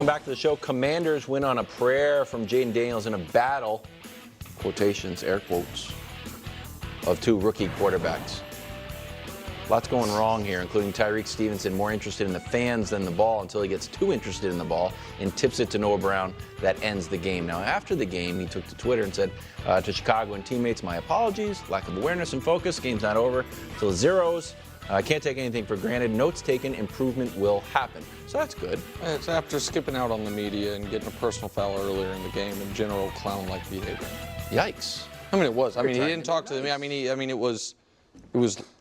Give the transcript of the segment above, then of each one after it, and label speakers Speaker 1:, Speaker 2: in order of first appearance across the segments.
Speaker 1: Back to the show. Commanders win on a prayer from Jayden Daniels in a battle, quotations, air quotes, of two rookie quarterbacks. Lots going wrong here, including Tyreek Stevenson more interested in the fans than the ball until he gets too interested in the ball and tips it to Noah Brown. That ends the game. Now, after the game, he took to Twitter and said to Chicago and teammates, my apologies, lack of awareness and focus. Game's not over till zeros. I can't take anything for granted. Notes taken, improvement will happen. So that's good.
Speaker 2: It's after skipping out on the media and getting a personal foul earlier in the game and general clown-like behavior.
Speaker 1: Yikes.
Speaker 2: I mean, it was. I mean, he didn't talk to them. I mean, it was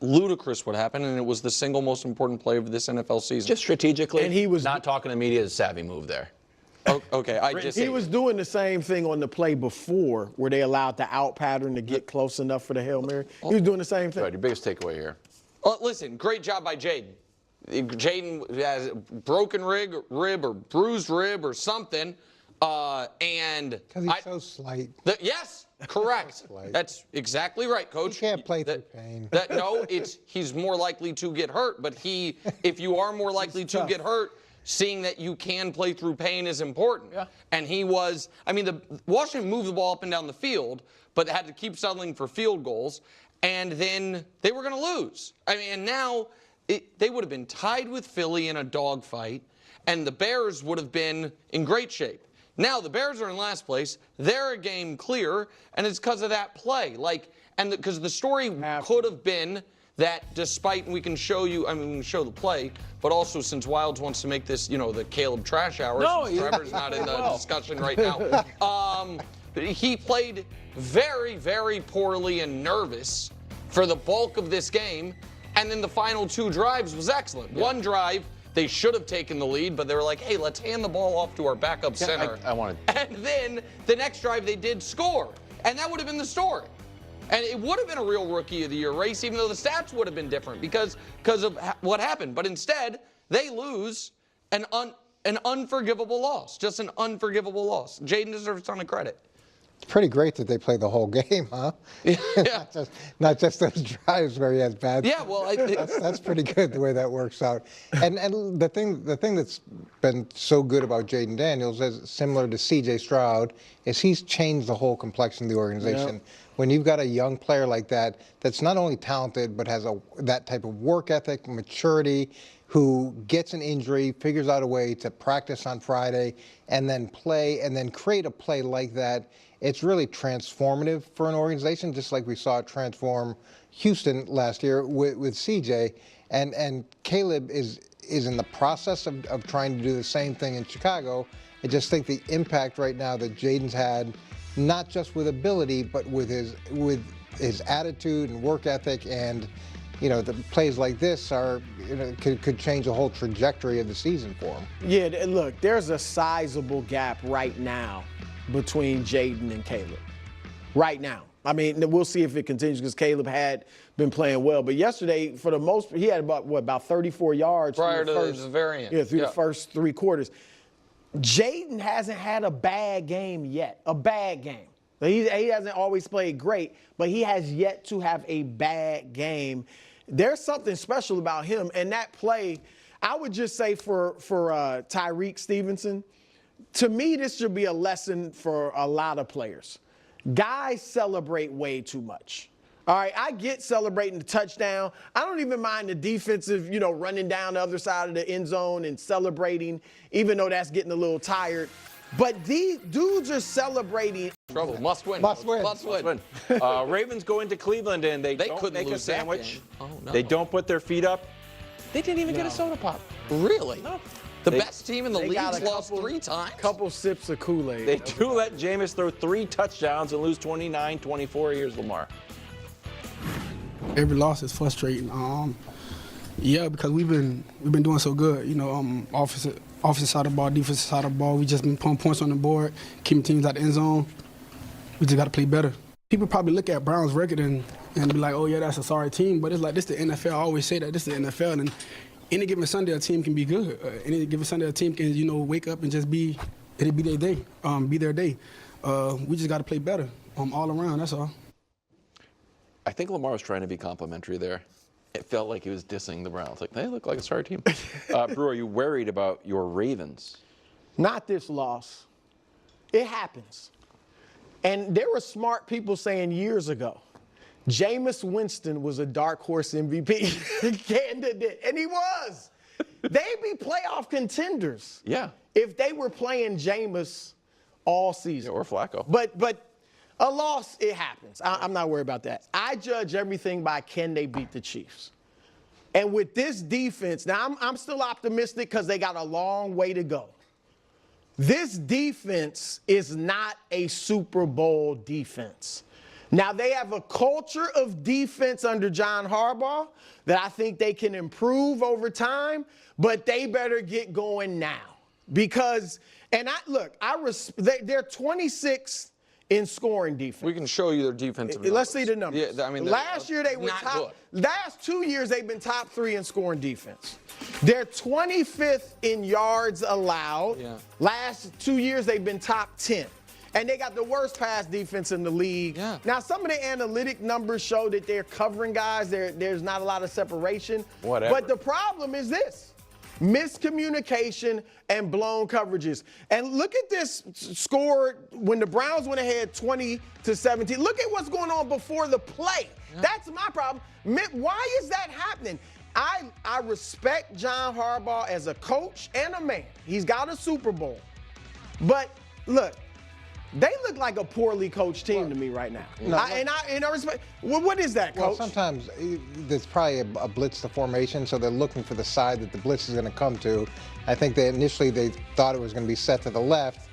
Speaker 2: ludicrous what happened, and it was the single most important play of this NFL season.
Speaker 1: Just strategically,
Speaker 3: and he was
Speaker 1: not talking to the media is a savvy move there.
Speaker 2: Oh, okay,
Speaker 3: he was doing the same thing on the play before, where they allowed the out pattern to get close enough for the Hail Mary. He was doing the same thing.
Speaker 1: Right, your biggest takeaway here.
Speaker 2: Listen, great job by Jayden. Jayden has a broken rib or bruised rib or something, and
Speaker 4: because he's so slight.
Speaker 2: Yes, correct. That's exactly right, Coach.
Speaker 4: He can't play through pain.
Speaker 2: He's more likely to get hurt. But if you are more likely to get hurt, seeing that you can play through pain is important.
Speaker 1: Yeah.
Speaker 2: And he was. I mean, Washington moved the ball up and down the field, but had to keep settling for field goals. And then they were going to lose. I mean, and now they would have been tied with Philly in a dogfight, and the Bears would have been in great shape. Now the Bears are in last place. They're a game clear, and it's because of that play. Because the story could have been that despite, we can show you, I mean, we can show the play, but also since Wildes wants to make this, the Caleb Trash Hour, since Trevor's not in the discussion right now. He played very, very poorly and nervous for the bulk of this game, and then the final two drives was excellent. Yeah. One drive, they should have taken the lead, but they were like, hey, let's hand the ball off to our backup center.
Speaker 1: I wanted.
Speaker 2: And then the next drive, they did score, and that would have been the story. And it would have been a real Rookie of the Year race, even though the stats would have been different because of what happened. But instead, they lose an unforgivable loss, just an unforgivable loss. Jayden deserves a ton of credit.
Speaker 4: It's pretty great that they play the whole game, huh?
Speaker 2: Yeah.
Speaker 4: not just those drives where he has bad.
Speaker 2: Yeah, well, I think
Speaker 4: that's pretty good the way that works out. And the thing that's been so good about Jayden Daniels, is similar to C.J. Stroud, is he's changed the whole complexion of the organization. Yep. When you've got a young player like that, that's not only talented but has that type of work ethic, maturity, who gets an injury, figures out a way to practice on Friday, and then play, and then create a play like that. It's really transformative for an organization, just like we saw it transform Houston last year with CJ. And Caleb is in the process of trying to do the same thing in Chicago. I just think the impact right now that Jayden's had, not just with ability, but with his attitude and work ethic, and the plays like this could change the whole trajectory of the season for him.
Speaker 3: Yeah, look, there's a sizable gap right now between Jayden and Caleb. Right now. I mean, we'll see if it continues because Caleb had been playing well. But yesterday, for the most part, he had about 34 yards
Speaker 2: prior to the variant.
Speaker 3: Yeah, through the first three quarters. Jayden hasn't had a bad game yet. A bad game. He hasn't always played great, but he has yet to have a bad game. There's something special about him. And that play, I would just say for Tyreek Stevenson, to me, this should be a lesson for a lot of players. Guys celebrate way too much. All right, I get celebrating the touchdown. I don't even mind the defensive, running down the other side of the end zone and celebrating, even though that's getting a little tired. But these dudes are celebrating.
Speaker 2: Trouble. Must win.
Speaker 4: Must win.
Speaker 2: Must win.
Speaker 1: Ravens go into Cleveland and they don't
Speaker 2: couldn't
Speaker 1: make a
Speaker 2: lose that
Speaker 1: sandwich.
Speaker 2: game. Oh, no.
Speaker 1: They don't put their feet up. They didn't even get a soda pop.
Speaker 2: Really?
Speaker 1: No.
Speaker 2: The best team in the league
Speaker 3: got
Speaker 2: lost 3 times.
Speaker 3: Couple sips of Kool-Aid.
Speaker 1: They do let Jameis throw 3 touchdowns and lose 29-24. Here's Lamar.
Speaker 5: Every loss is frustrating. Yeah, because we've been doing so good. Offensive side of the ball, defensive side of the ball. We just been putting points on the board, keeping teams out the end zone. We just got to play better. People probably look at Brown's record and be like, oh yeah, that's a sorry team. But it's like, this is the NFL. I always say that this is the NFL, and any given Sunday a team can be good. Any given Sunday a team can wake up and just it'll be their day, be their day. We just got to play better all around. That's all.
Speaker 1: I think Lamar was trying to be complimentary there. It felt like he was dissing the Browns. Like, they look like a sorry team. Brew, are you worried about your Ravens?
Speaker 3: Not this loss. It happens. And there were smart people saying years ago, Jameis Winston was a dark horse MVP candidate, and he was. They'd be playoff contenders.
Speaker 1: Yeah.
Speaker 3: If they were playing Jameis all season.
Speaker 1: Yeah, or Flacco.
Speaker 3: But a loss, it happens. I'm not worried about that. I judge everything by can they beat the Chiefs. And with this defense, now I'm still optimistic because they got a long way to go. This defense is not a Super Bowl defense. Now, they have a culture of defense under John Harbaugh that I think they can improve over time, but they better get going now. Because, and they're 26th in scoring defense.
Speaker 2: We can show you their defensive numbers.
Speaker 3: Let's see the numbers.
Speaker 2: Yeah, I mean,
Speaker 3: last year they were
Speaker 2: not
Speaker 3: top.
Speaker 2: good.
Speaker 3: Last 2 years they've been top 3 in scoring defense. They're 25th in yards allowed.
Speaker 2: Yeah.
Speaker 3: Last 2 years they've been top 10. And they got the worst pass defense in the league.
Speaker 2: Yeah.
Speaker 3: Now, some of the analytic numbers show that they're covering guys. There's not a lot of separation.
Speaker 1: Whatever.
Speaker 3: But the problem is this. Miscommunication and blown coverages. And look at this score when the Browns went ahead 20-17. Look at what's going on before the play. Yeah. That's my problem. Why is that happening? I respect John Harbaugh as a coach and a man. He's got a Super Bowl. But look, they look like a poorly coached team to me right now.
Speaker 4: No,
Speaker 3: I respect. What is that, Coach?
Speaker 4: Well, sometimes there's probably a blitz to formation, so they're looking for the side that the blitz is going to come to. I think initially they thought it was going to be set to the left.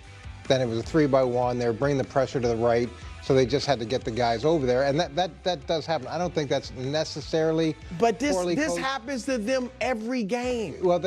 Speaker 4: Then it was a 3-by-1. They were bringing the pressure to the right, so they just had to get the guys over there. And that does happen. I don't think that's necessarily
Speaker 3: But
Speaker 4: poorly
Speaker 3: this
Speaker 4: coached.
Speaker 3: happens to them every game.
Speaker 4: Well,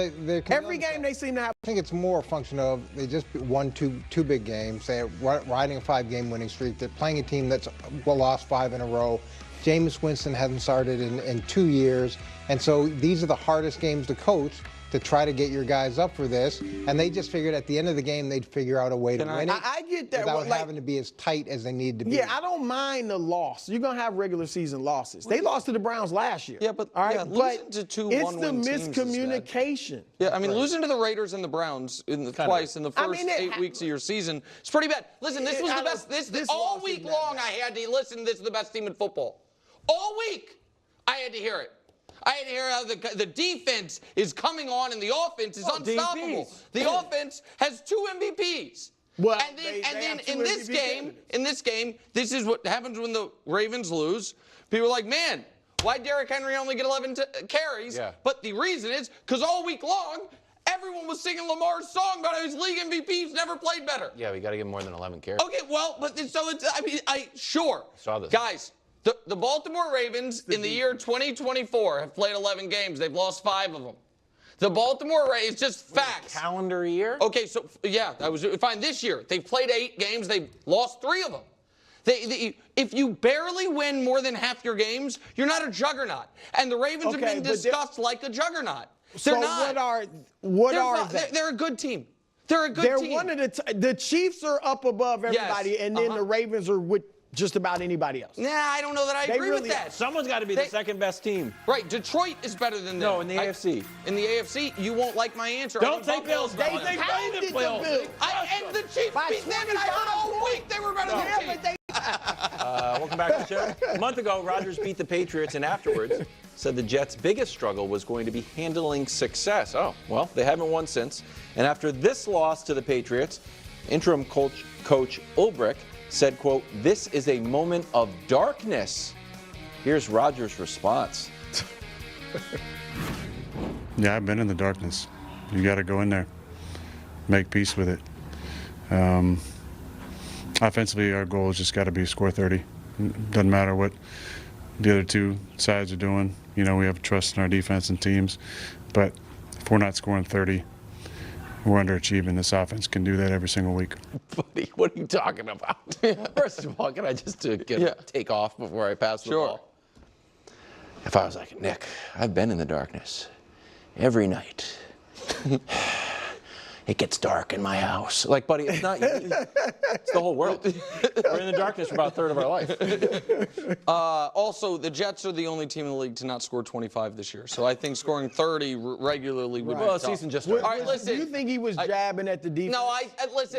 Speaker 3: Every game they seem to have.
Speaker 4: I think it's more a function of they just won two big games. They're riding a 5-game winning streak. They're playing a team that's lost 5 in a row. Jameis Winston hasn't started in 2 years. And so these are the hardest games to coach, to try to get your guys up for this. And they just figured at the end of the game, they'd figure out a way to win it.
Speaker 3: I get that.
Speaker 4: Without having to be as tight as they need to be.
Speaker 3: Yeah, I don't mind the loss. You're going to have regular season losses. They lost to the Browns last year.
Speaker 2: Yeah, but
Speaker 3: all right?
Speaker 2: yeah, losing to two
Speaker 3: it's
Speaker 2: one-win
Speaker 3: the
Speaker 2: teams is bad.
Speaker 3: miscommunication.
Speaker 2: Yeah, I mean, losing to the Raiders and the Browns twice in the first 8 weeks of your season is pretty bad. Listen, this was the best. This all week long I had to listen. This is the best team in football. All week I had to hear it. I had to hear how the defense is coming on and the offense is unstoppable.
Speaker 1: DPs.
Speaker 2: The offense has 2 MVPs.
Speaker 3: Well,
Speaker 2: and then,
Speaker 3: they have
Speaker 2: in
Speaker 3: two
Speaker 2: this
Speaker 3: MVP
Speaker 2: game,
Speaker 3: candidates.
Speaker 2: this is what happens when the Ravens lose. People are like, man, why Derrick Henry only get 11 carries?
Speaker 1: Yeah.
Speaker 2: But the reason is because all week long, everyone was singing Lamar's song about how his league MVP's never played better.
Speaker 1: Yeah, we got to get more than 11 carries.
Speaker 2: Okay, well, but so it's, sure.
Speaker 1: Saw this.
Speaker 2: Guys, the Baltimore Ravens in the year 2024 have played 11 games. They've lost 5 of them. The Baltimore Ravens, it's just facts.
Speaker 1: Calendar year?
Speaker 2: Okay, so, yeah, that was fine. This year, they've played 8 games. They've lost 3 of them. If you barely win more than half your games, you're not a juggernaut. And the Ravens have been discussed like a juggernaut. They're not.
Speaker 3: What are they?
Speaker 2: They're a good team. They're a good team.
Speaker 3: They're one of the Chiefs are up above everybody,
Speaker 2: Yes,
Speaker 3: and then the Ravens are with just about anybody else.
Speaker 2: Nah, I don't know that I agree with that.
Speaker 1: Someone's got to be the second best team.
Speaker 2: Right, Detroit is better than them.
Speaker 1: No, in the AFC.
Speaker 2: In the AFC, you won't like my answer.
Speaker 1: Don't say Bills.
Speaker 3: They pounded the Bills.
Speaker 2: And the Chiefs beat them, and I heard all week they were better than the Chiefs.
Speaker 1: Welcome back to the show. A month ago, Rodgers beat the Patriots, and afterwards said the Jets' biggest struggle was going to be handling success. Oh, well, they haven't won since. And after this loss to the Patriots, interim coach Ulbrich said, quote, "This is a moment of darkness." Here's Rodgers' response.
Speaker 6: Yeah, I've been in the darkness. You got to go in there, make peace with it. Offensively, our goal has just got to be score 30. Doesn't matter what the other two sides are doing. You know, we have trust in our defense and teams. But if we're not scoring 30, we're underachieving. This offense can do that every single week.
Speaker 1: Buddy, what are you talking about? First of all, can I just take off before I pass the ball? If I was like, Nick, I've been in the darkness every night. it gets dark in my house. Like, buddy, it's not you. It's the whole world. We're in the darkness for about a third of our life.
Speaker 2: Also, the Jets are the only team in the league to not score 25 this year. So I think scoring 30 regularly would be
Speaker 1: Well, the
Speaker 2: tough.
Speaker 1: season just
Speaker 2: All
Speaker 1: started.
Speaker 2: right, listen.
Speaker 3: Do you think he was jabbing at the defense?
Speaker 2: No, listen.